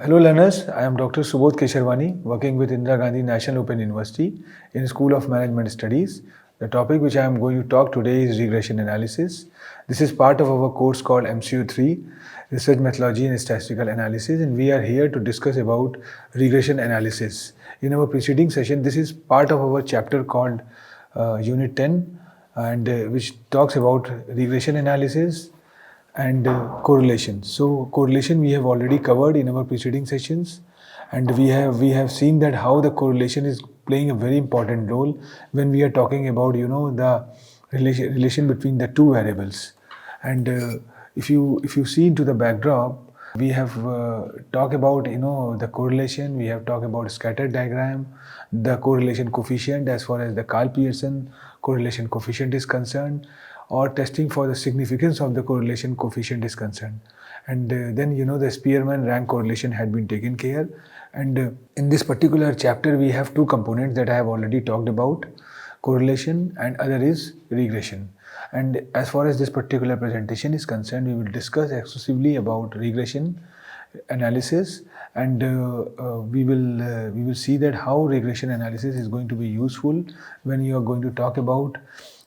Hello learners, I am Dr. Subodh Kesharwani, working with Indira Gandhi National Open University in School of Management Studies. The topic which I am going to talk today is regression analysis. This is part of our course called MCU3, Research Methodology and Statistical Analysis, and we are here to discuss about regression analysis. In our preceding session, this is part of our chapter called Unit 10, and which talks about regression analysis and correlation. So correlation we have already covered in our preceding sessions, and we have seen that how the correlation is playing a very important role when we are talking about the relation between the two variables. And if you see into the backdrop, we have talked about the correlation. We have talked about scatter diagram, the correlation coefficient as far as the Karl Pearson correlation coefficient is concerned, or testing for the significance of the correlation coefficient is concerned. And then the Spearman rank correlation had been taken care. And in this particular chapter we have two components that I have already talked about: correlation and other is regression. And as far as this particular presentation is concerned, we will discuss exclusively about regression analysis, and we will see that how regression analysis is going to be useful when you are going to talk about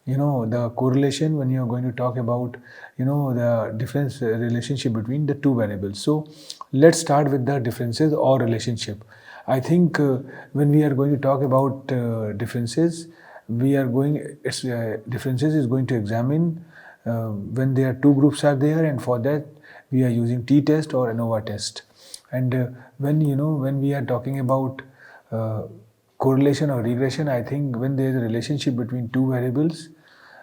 the correlation, when you are going to talk about the difference relationship between the two variables. So let's start with the differences or relationship. I think when we are going to talk about differences, differences is going to examine when there are two groups are there, and for that we are using t-test or ANOVA test. And when we are talking about correlation or regression, I think when there is a relationship between two variables,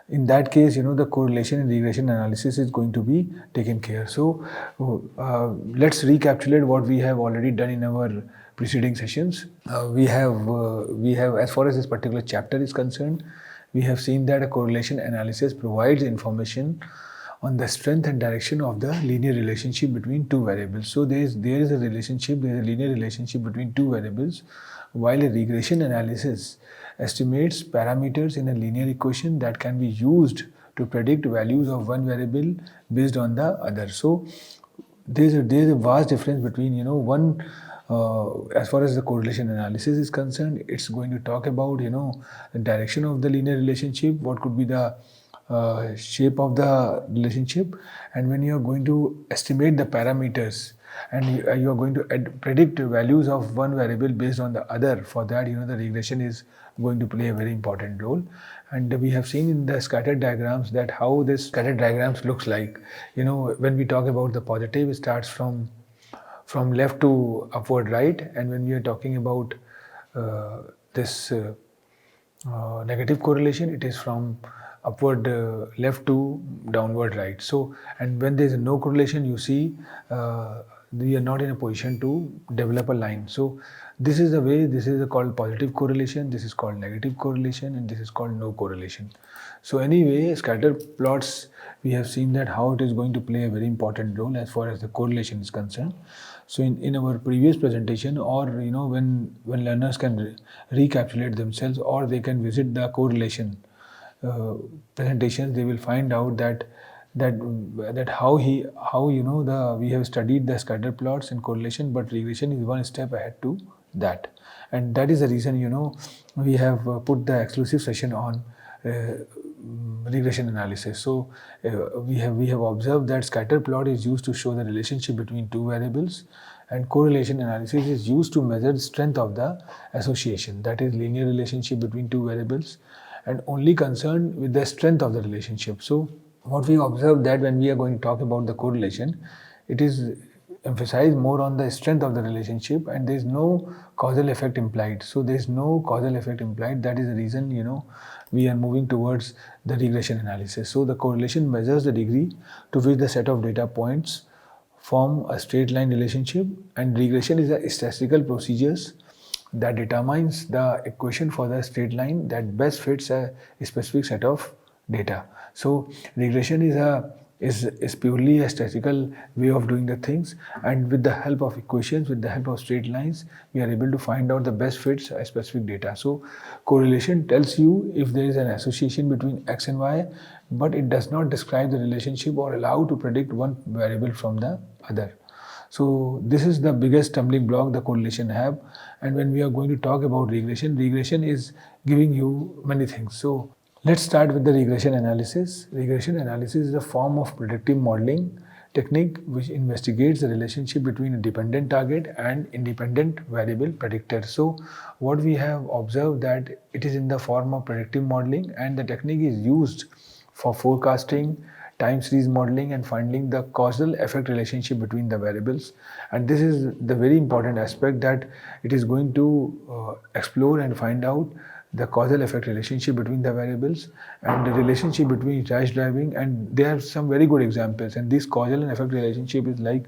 in that case the correlation and regression analysis is going to be taken care. So let's recapitulate what we have already done in our preceding sessions. We have, as far as this particular chapter is concerned, we have seen that a correlation analysis provides information on the strength and direction of the linear relationship between two variables. So there is a linear relationship between two variables, while a regression analysis estimates parameters in a linear equation that can be used to predict values of one variable based on the other. So there is a vast difference between one. As far as the correlation analysis is concerned, it's going to talk about the direction of the linear relationship, what could be the shape of the relationship, and when you are going to estimate the parameters and you are going to predict values of one variable based on the other, for that the regression is going to play a very important role. And we have seen in the scatter diagrams that how this scatter diagrams looks like. When we talk about the positive, it starts from left to upward right, and when we are talking about this negative correlation, it is from upward left to downward right. So, and when there is no correlation, you see we are not in a position to develop a line. So this is the way. This is called positive correlation, this is called negative correlation, and this is called no correlation. So anyway, scatter plots, we have seen that how it is going to play a very important role as far as the correlation is concerned. So in our previous presentation, or when learners can recapitulate themselves, or they can visit the correlation presentations, they will find out that how we have studied the scatter plots and correlation, but regression is one step ahead to that. And that is the reason we have put the exclusive session on regression analysis. So we have observed that scatter plot is used to show the relationship between two variables, and correlation analysis is used to measure the strength of the association, that is linear relationship between two variables, and only concerned with the strength of the relationship. So what we observe that when we are going to talk about the correlation, it is emphasized more on the strength of the relationship, and there is no causal effect implied. So there is no causal effect implied. That is the reason we are moving towards the regression analysis. So the correlation measures the degree to which the set of data points form a straight line relationship, and regression is a statistical procedures that determines the equation for the straight line that best fits a specific set of data. So regression is purely a statistical way of doing the things, and with the help of equations, with the help of straight lines, we are able to find out the best fits a specific data. So correlation tells you if there is an association between x and y, but it does not describe the relationship or allow to predict one variable from the other. So this is the biggest stumbling block the correlation have. And when we are going to talk about regression, regression is giving you many things. So let's start with the regression analysis. Regression analysis is a form of predictive modeling technique which investigates the relationship between a dependent target and independent variable predictor. So what we have observed that it is in the form of predictive modeling, and the technique is used for forecasting, time series modeling, and finding the causal effect relationship between the variables. And this is the very important aspect, that it is going to explore and find out the causal effect relationship between the variables and the relationship between rash driving. And there are some very good examples, and this causal and effect relationship is like,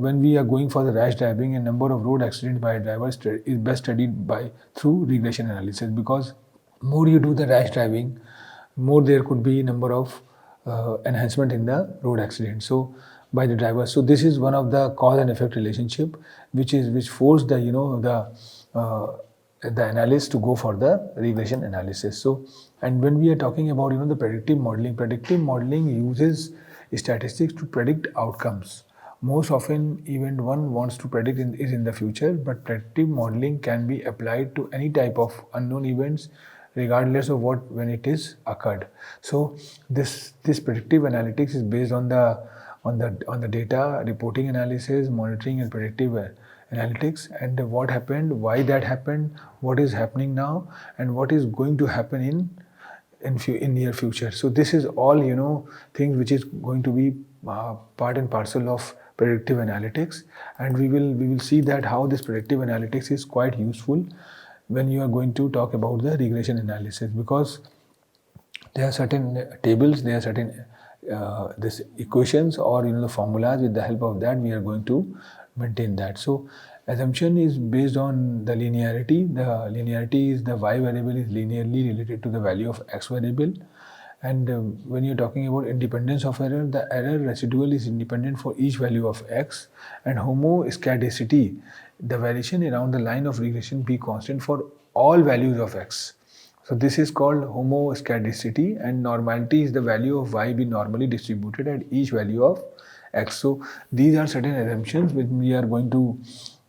when we are going for the rash driving, a number of road accidents by drivers is best studied by through regression analysis, because more you do the rash driving, more there could be number of enhancement in the road accident, so by the driver. So this is one of the cause and effect relationship which force the the analyst to go for the regression analysis. So, and when we are talking about the predictive modeling uses statistics to predict outcomes. Most often event one wants to predict is in the future, but predictive modeling can be applied to any type of unknown events regardless of when it is occurred. So this predictive analytics is based on the data reporting analysis, monitoring, and predictive analytics, and what happened, why that happened, what is happening now, and what is going to happen in near future. So this is all things which is going to be part and parcel of predictive analytics, and we will see that how this predictive analytics is quite useful when you are going to talk about the regression analysis, because there are certain tables, there are certain this equations or the formulas. With the help of that, we are going to maintain that. So assumption is based on the linearity. The linearity is the y variable is linearly related to the value of x variable. And when you're talking about independence of error, the error residual is independent for each value of x, and homoscedasticity, the variation around the line of regression, be constant for all values of x. So this is called homoscedasticity, and normality is the value of y be normally distributed at each value of x. So these are certain assumptions which we are going to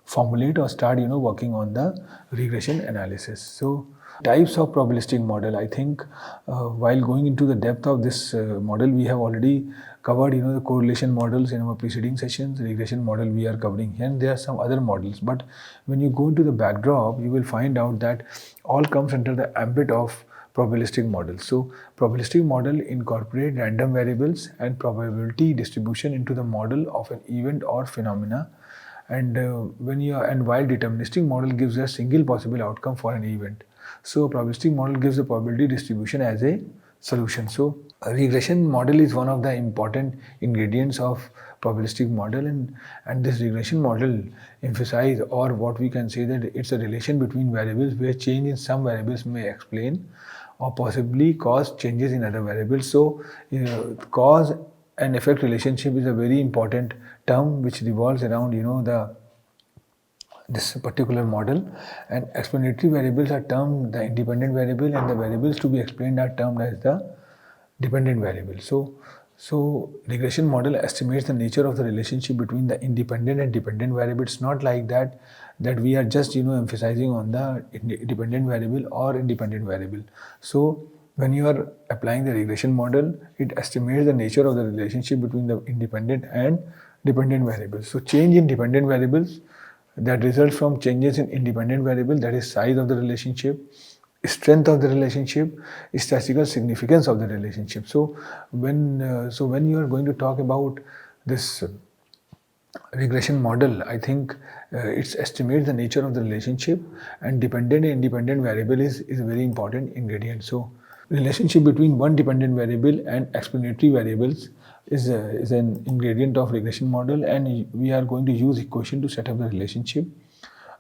formulate or start working on the regression analysis. So types of probabilistic model, I think while going into the depth of this model, we have already covered the correlation models in our preceding sessions. Regression model we are covering here, and there are some other models, but when you go into the backdrop, you will find out that all comes under the ambit of probabilistic models. So probabilistic model incorporate random variables and probability distribution into the model of an event or phenomena, and while deterministic model gives a single possible outcome for an event. So probabilistic model gives the probability distribution as a solution. So a regression model is one of the important ingredients of probabilistic model, and this regression model emphasize, or what we can say, that it's a relation between variables where change in some variables may explain or possibly cause changes in other variables. So cause and effect relationship is a very important term which revolves around this particular model, and explanatory variables are termed the independent variable, and the variables to be explained are termed as the dependent variable. So regression model estimates the nature of the relationship between the independent and dependent variable. It's not like that we are just emphasizing on the dependent variable or independent variable. So when you are applying the regression model, it estimates the nature of the relationship between the independent and dependent variables. So change in dependent variables that results from changes in independent variable, that is size of the relationship, strength of the relationship, statistical significance of the relationship. So when you are going to talk about this regression model, I think it estimates the nature of the relationship, and dependent and independent variable is a very important ingredient. So relationship between one dependent variable and explanatory variables is an ingredient of regression model, and we are going to use equation to set up the relationship.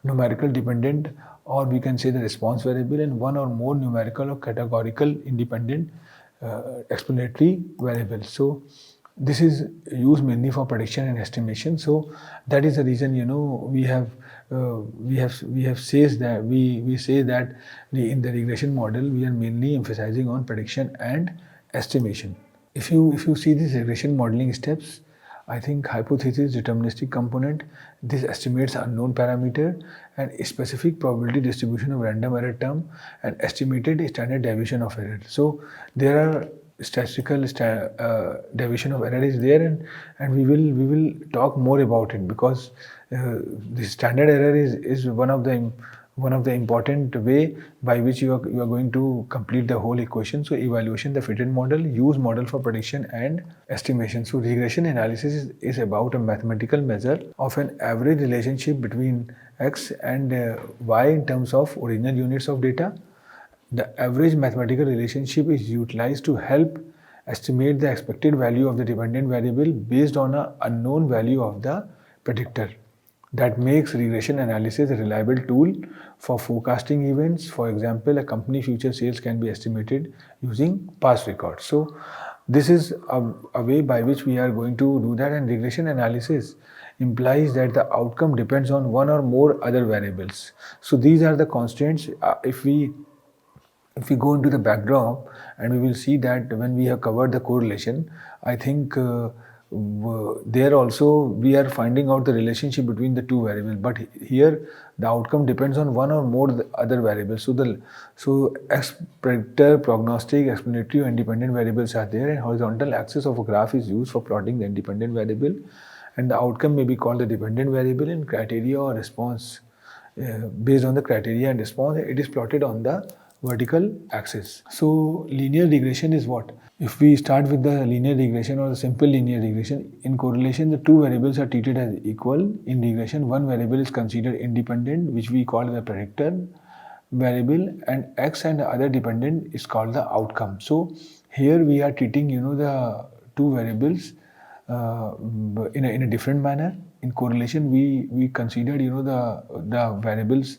Numerical dependent, or we can say the response variable, and one or more numerical or categorical independent explanatory variables. So this is used mainly for prediction and estimation. So that is the reason we say that in the regression model we are mainly emphasizing on prediction and estimation. If you see these regression modeling steps, I think hypothesis, deterministic component, this estimates unknown parameter and specific probability distribution of random error term and estimated standard deviation of error. So there are statistical deviation of error is there, and we will talk more about it, because the standard error is one of the important way by which you are going to complete the whole equation. So evaluation, the fitted model, use model for prediction and estimation. So regression analysis is about a mathematical measure of an average relationship between x and y in terms of original units of data. The average mathematical relationship is utilized to help estimate the expected value of the dependent variable based on an unknown value of the predictor. That makes regression analysis a reliable tool for forecasting events. For example, a company future sales can be estimated using past records. So this is a way by which we are going to do that, and regression analysis implies that the outcome depends on one or more other variables. So these are the constraints. If we go into the backdrop, and we will see that when we have covered the correlation, I think there also we are finding out the relationship between the two variables, but here the outcome depends on one or more other variables. So predictor, prognostic, explanatory, and independent variables are there, and horizontal axis of a graph is used for plotting the independent variable, and the outcome may be called the dependent variable, and criteria or response based on the criteria and response, it is plotted on the vertical axis. So linear regression is what? If we start with the linear regression or the simple linear regression, in correlation the two variables are treated as equal. In regression, one variable is considered independent, which we call the predictor variable, and x, and the other dependent is called the outcome. So here we are treating the two variables in a different manner. In correlation, we considered the variables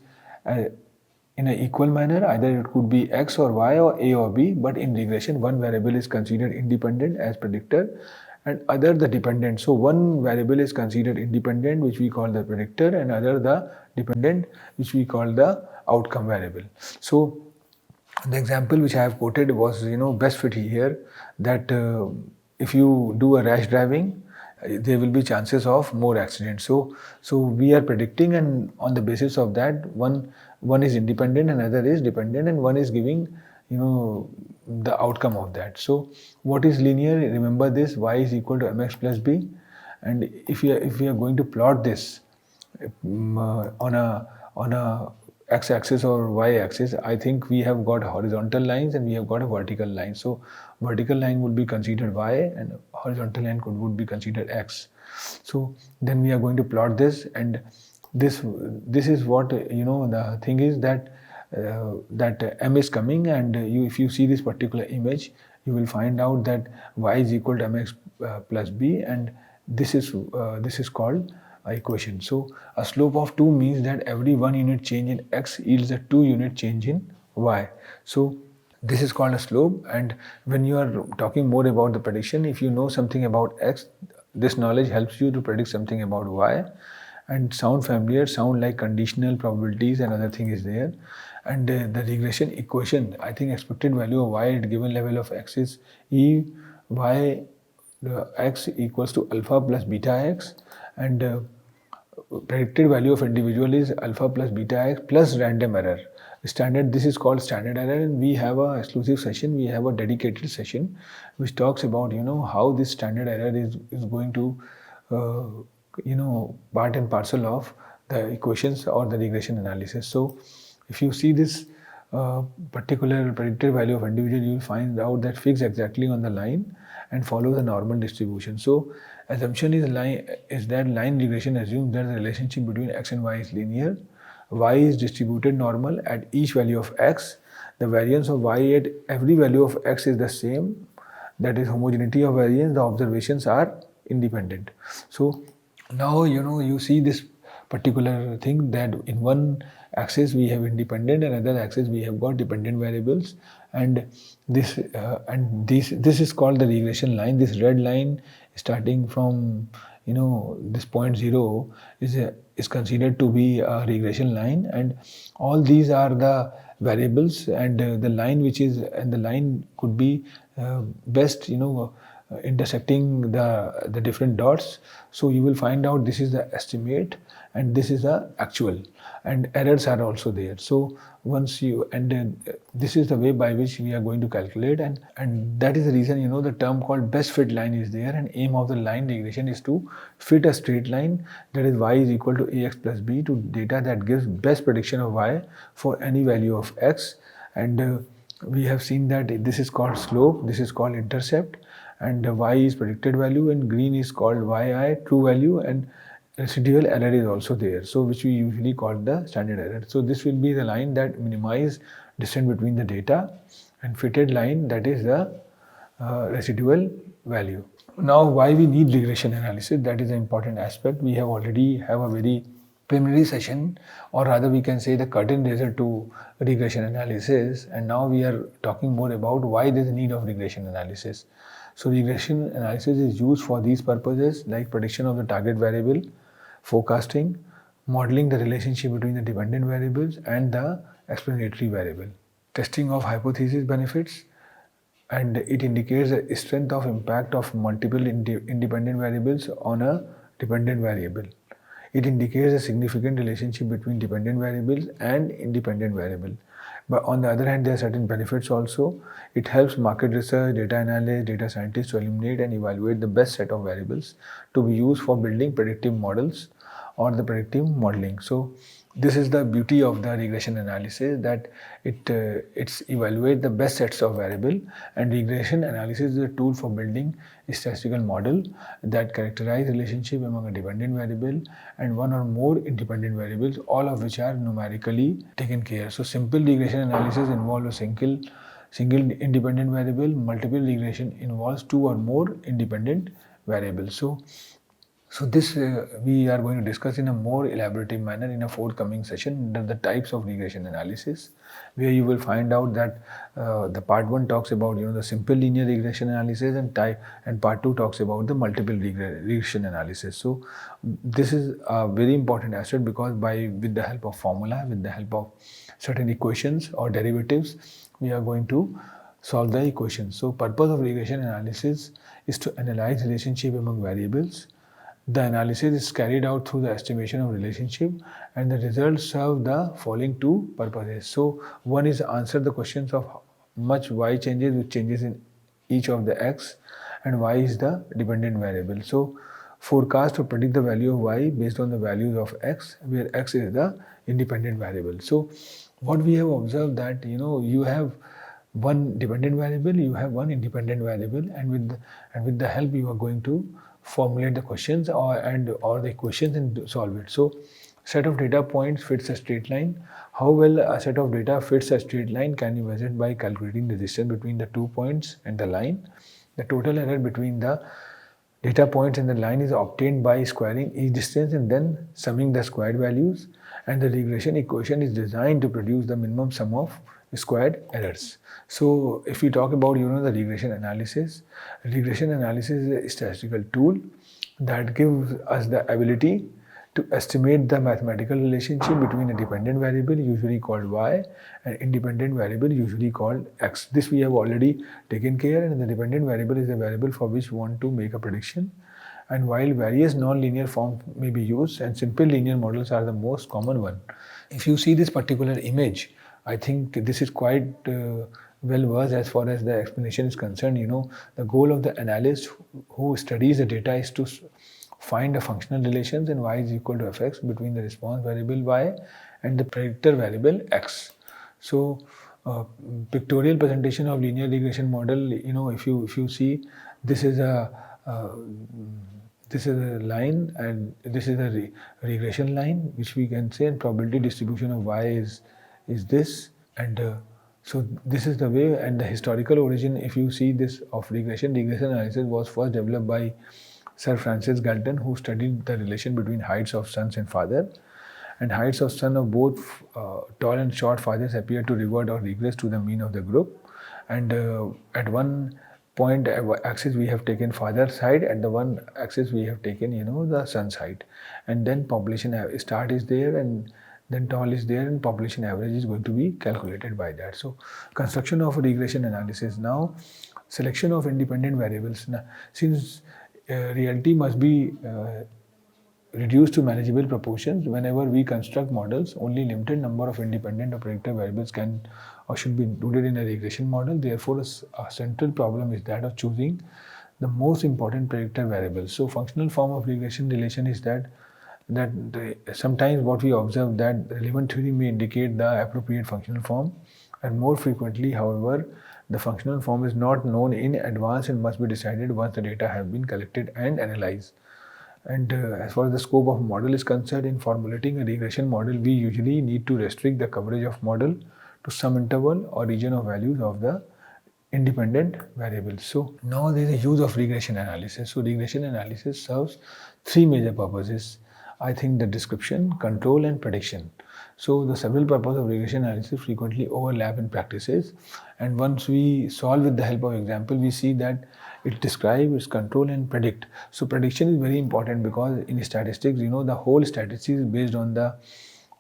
in an equal manner. Either it could be x or y or a or b, but in regression one variable is considered independent as predictor and other the dependent. So one variable is considered independent, which we call the predictor, and other the dependent, which we call the outcome variable. So the example which I have quoted was best fit here, that if you do a rash driving, there will be chances of more accidents. So we are predicting, and on the basis of that, one is independent, another is dependent, and one is giving the outcome of that. So what is linear? Remember this: y is equal to mx plus b, and if we are going to plot this on a x-axis or y-axis, I think we have got horizontal lines and we have got a vertical line. So vertical line would be considered y and horizontal line would be considered x. So then we are going to plot this, and this is what the thing is that that m is coming, and if you see this particular image, you will find out that y is equal to mx plus b, and this is called equation. So a slope of 2 means that every 1 unit change in x yields a 2 unit change in y. So this is called a slope, and when you are talking more about the prediction, if you know something about x, this knowledge helps you to predict something about y, and sound familiar, sound like conditional probabilities and other thing is there. And the regression equation, I think expected value of y at given level of x is e y x equals to alpha plus beta x, and predicted value of individual is alpha plus beta x plus random error. Standard, this is called standard error, and we have a exclusive session, we have a dedicated session which talks about how this standard error is going to part and parcel of the equations or the regression analysis. So if you see this particular predicted value of individual, you will find out that fixed exactly on the line and follow the normal distribution. So assumption is that line regression assumes that the relationship between x and y is linear. Y is distributed normal at each value of x. The variance of y at every value of x is the same. That is homogeneity of variance. The observations are independent. So now you see this particular thing, that in one axis we have independent and other axis we have got dependent variables, and this is called the regression line. This red line starting from this point 0 is considered to be a regression line, and all these are the variables, and the line could be best intersecting the different dots. So you will find out this is the estimate and this is the actual, and errors are also there. So once you, and this is the way by which we are going to calculate, and that is the reason, the term called best fit line is there, and aim of the line regression is to fit a straight line, that is y is equal to ax plus b, to data that gives best prediction of y for any value of x. And we have seen that this is called slope, this is called intercept, and y is predicted value, and green is called yi, true value, and residual error is also there, so which we usually call the standard error. So this will be the line that minimize distance between the data, and fitted line, that is the residual value. Now, why we need regression analysis, that is an important aspect. We have already have a very preliminary session, or rather we can say the curtain raiser to regression analysis, and now we are talking more about why there is a need of regression analysis. So regression analysis is used for these purposes, like prediction of the target variable, forecasting, modeling the relationship between the dependent variables and the explanatory variable, testing of hypothesis benefits, and it indicates the strength of impact of multiple independent variables on a dependent variable. It indicates a significant relationship between dependent variables and independent variable. But on the other hand, there are certain benefits also. It helps market research, data analysts, data scientists to eliminate and evaluate the best set of variables to be used for building predictive models or the predictive modeling. So this is the beauty of the regression analysis, that it's evaluate the best sets of variable, and regression analysis is a tool for building a statistical model that characterize relationship among a dependent variable and one or more independent variables, all of which are numerically taken care. So simple regression analysis involves a single independent variable. Multiple regression involves two or more independent variables. So this we are going to discuss in a more elaborative manner in a forthcoming session, the types of regression analysis, where you will find out that the part 1 talks about the simple linear regression analysis, and part 2 talks about the multiple regression analysis. So this is a very important aspect, because with the help of formula, with the help of certain equations or derivatives, we are going to solve the equations. So purpose of regression analysis is to analyze relationship among variables. The analysis is carried out through the estimation of relationship, and the results serve the following two purposes. So one is answer the questions of how much y changes with changes in each of the x, and y is the dependent variable. So forecast to predict the value of y based on the values of x, where x is the independent variable. So what we have observed that you have one dependent variable, you have one independent variable, and with the help you are going to formulate the questions or the equations and solve it. So set of data points fits a straight line. How well a set of data fits a straight line can be measured by calculating the distance between the 2 points and the line. The total error between the data points and the line is obtained by squaring each distance and then summing the squared values, and the regression equation is designed to produce the minimum sum of squared errors. So if we talk about the regression analysis is a statistical tool that gives us the ability to estimate the mathematical relationship between a dependent variable, usually called y, and independent variable, usually called x. This we have already taken care, and the dependent variable is a variable for which we want to make a prediction. And while various non-linear forms may be used, and simple linear models are the most common one. If you see this particular image, I think this is quite well versed as far as the explanation is concerned. The goal of the analyst who studies the data is to find the functional relations in y is equal to fx between the response variable y and the predictor variable x. So pictorial presentation of linear regression model, if you see, this is a line, and this is a regression line, which we can say, and probability distribution of y is this, and so this is the way. And the historical origin, if you see this, of regression analysis was first developed by Sir Francis Galton, who studied the relation between heights of sons and father, and heights of sons of both tall and short fathers appear to revert or regress to the mean of the group. And at one point axis we have taken father's height, at the one axis we have taken the son's height, and then population start is there, and then tall is there, and population average is going to be calculated by that. So construction of a regression analysis. Now selection of independent variables. Now, since reality must be reduced to manageable proportions, whenever we construct models, only limited number of independent or predictor variables can or should be included in a regression model. Therefore, a central problem is that of choosing the most important predictor variables. So, functional form of regression relation is that sometimes what we observe that relevant theory may indicate the appropriate functional form, and more frequently, however, the functional form is not known in advance and must be decided once the data have been collected and analyzed. And as far as the scope of model is concerned, in formulating a regression model, we usually need to restrict the coverage of model to some interval or region of values of the independent variables. So now there is a use of regression analysis. So regression analysis serves three major purposes. I think the description, control, and prediction. So the several purposes of regression analysis frequently overlap in practices, and once we solve with the help of example, we see that it describes, its control, and predict. So prediction is very important because in statistics, the whole statistics is based on the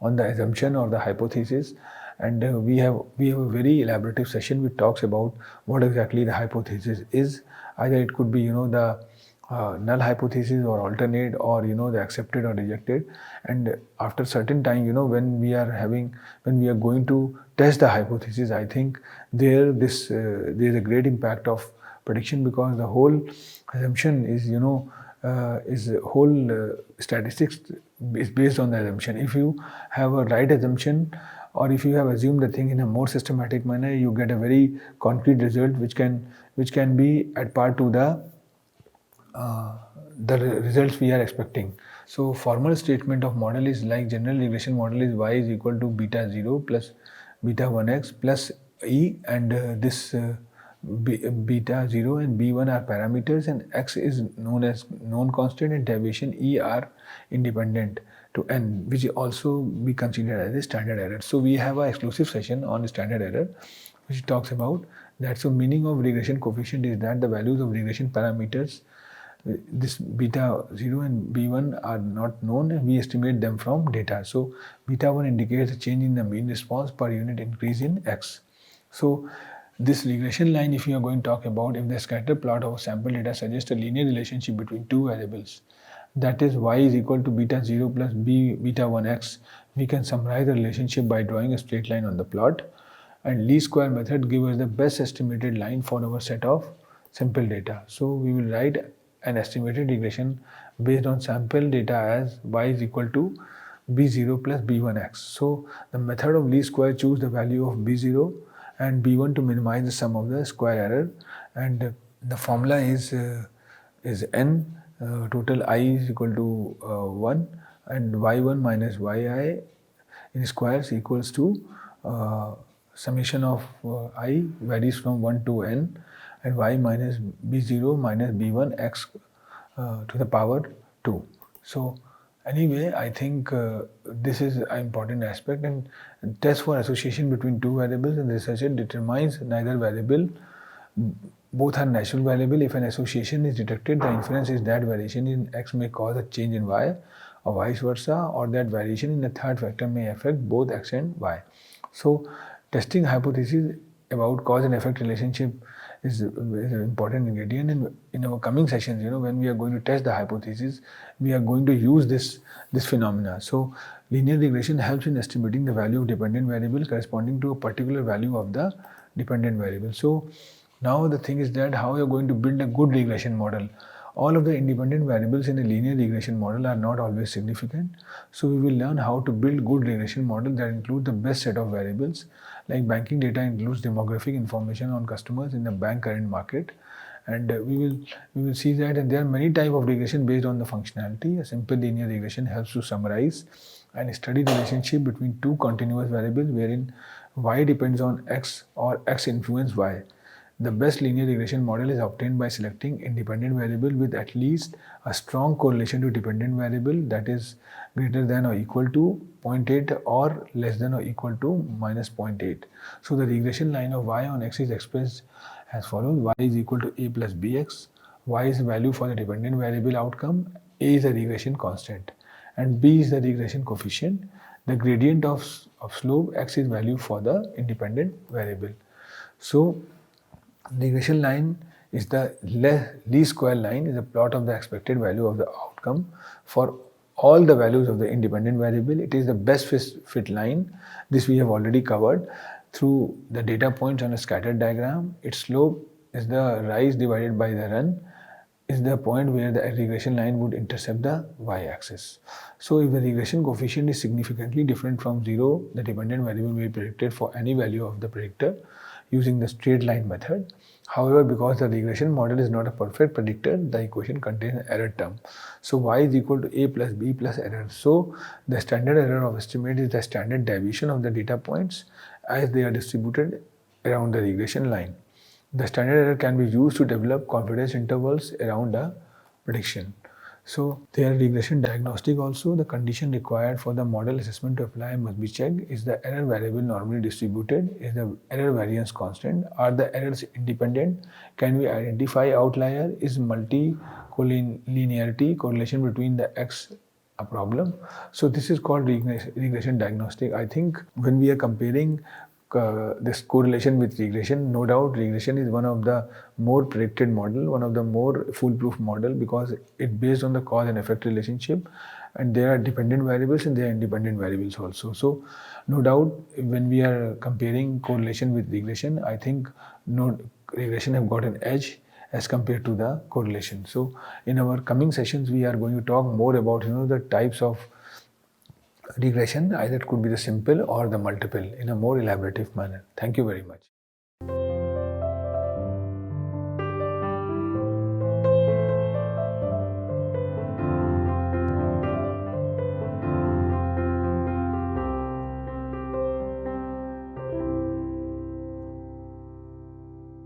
assumption or the hypothesis, and we have a very elaborative session which talks about what exactly the hypothesis is. Either it could be the null hypothesis or alternate, or the accepted or rejected. And after certain time, when we are going to test the hypothesis, I think there is a great impact of prediction, because the whole assumption is whole statistics is based on the assumption. If you have a right assumption, or if you have assumed the thing in a more systematic manner, you get a very concrete result which can be at par to the results we are expecting. So formal statement of model is like general regression model is y is equal to beta 0 plus beta 1x plus e, and this beta 0 and b1 are parameters, and x is known as known constant, and deviation e are independent to n, which also be considered as a standard error. So we have an exclusive session on standard error which talks about that. So meaning of regression coefficient is that the values of regression parameters, this beta 0 and b1 are not known, and we estimate them from data. So beta 1 indicates a change in the mean response per unit increase in x. So this regression line, if you are going to talk about, if the scatter plot of sample data suggests a linear relationship between two variables, that is y is equal to beta 0 plus beta 1x, we can summarize the relationship by drawing a straight line on the plot, and least square method gives us the best estimated line for our set of sample data. So we will write an estimated regression based on sample data as y is equal to b0 plus b1x. So the method of least square choose the value of b0 and b1 to minimize the sum of the square error, and the formula is n, total I is equal to 1, and y1 minus yi in squares equals to summation of I varies from 1 to n, and y minus b0 minus b1 x to the power 2. So anyway, I think this is an important aspect, and test for association between two variables, and the researcher determines neither variable, both are natural variable. If an association is detected, the inference is that variation in x may cause a change in y, or vice versa, or that variation in the third factor may affect both x and y. So testing hypothesis about cause and effect relationship is an important ingredient. And in our coming sessions, when we are going to test the hypothesis, we are going to use this phenomena. So linear regression helps in estimating the value of dependent variable corresponding to a particular value of the dependent variable. So now the thing is that how you are going to build a good regression model. All of the independent variables in a linear regression model are not always significant. So we will learn how to build good regression model that include the best set of variables. Like banking data includes demographic information on customers in the bank current market, and we will see that. And there are many types of regression based on the functionality. A simple linear regression helps to summarize and study the relationship between two continuous variables wherein y depends on x or x influence y. The best linear regression model is obtained by selecting independent variable with at least a strong correlation to dependent variable, that is greater than or equal to 0.8 or less than or equal to minus 0.8. So the regression line of y on x is expressed as follows: y is equal to a plus bx, y is the value for the dependent variable outcome, a is the regression constant, and b is the regression coefficient. The gradient of slope x is value for the independent variable. So Regression line is the least square line, is a plot of the expected value of the outcome for all the values of the independent variable. It is the best fit line. This we have already covered through the data points on a scattered diagram. Its slope is the rise divided by the run, is the point where the regression line would intercept the y-axis. So if the regression coefficient is significantly different from 0, the dependent variable may be predicted for any value of the predictor using the straight line method. However, because the regression model is not a perfect predictor, the equation contains an error term. So y is equal to a plus b plus error. So the standard error of estimate is the standard deviation of the data points as they are distributed around the regression line. The standard error can be used to develop confidence intervals around a prediction. So there are regression diagnostic also. The condition required for the model assessment to apply must be checked. Is the error variable normally distributed? Is the error variance constant? Are the errors independent? Can we identify outlier? Is multi-collinearity correlation between the X a problem? So this is called regression diagnostic. I think when we are comparing this correlation with regression, no doubt regression is one of the more predicted model, one of the more foolproof model, because it based on the cause and effect relationship, and there are dependent variables and there are independent variables also. So no doubt when we are comparing correlation with regression, I think regression have got an edge as compared to the correlation. So in our coming sessions we are going to talk more about the types of regression. Either it could be the simple or the multiple in a more elaborative manner. Thank you very much.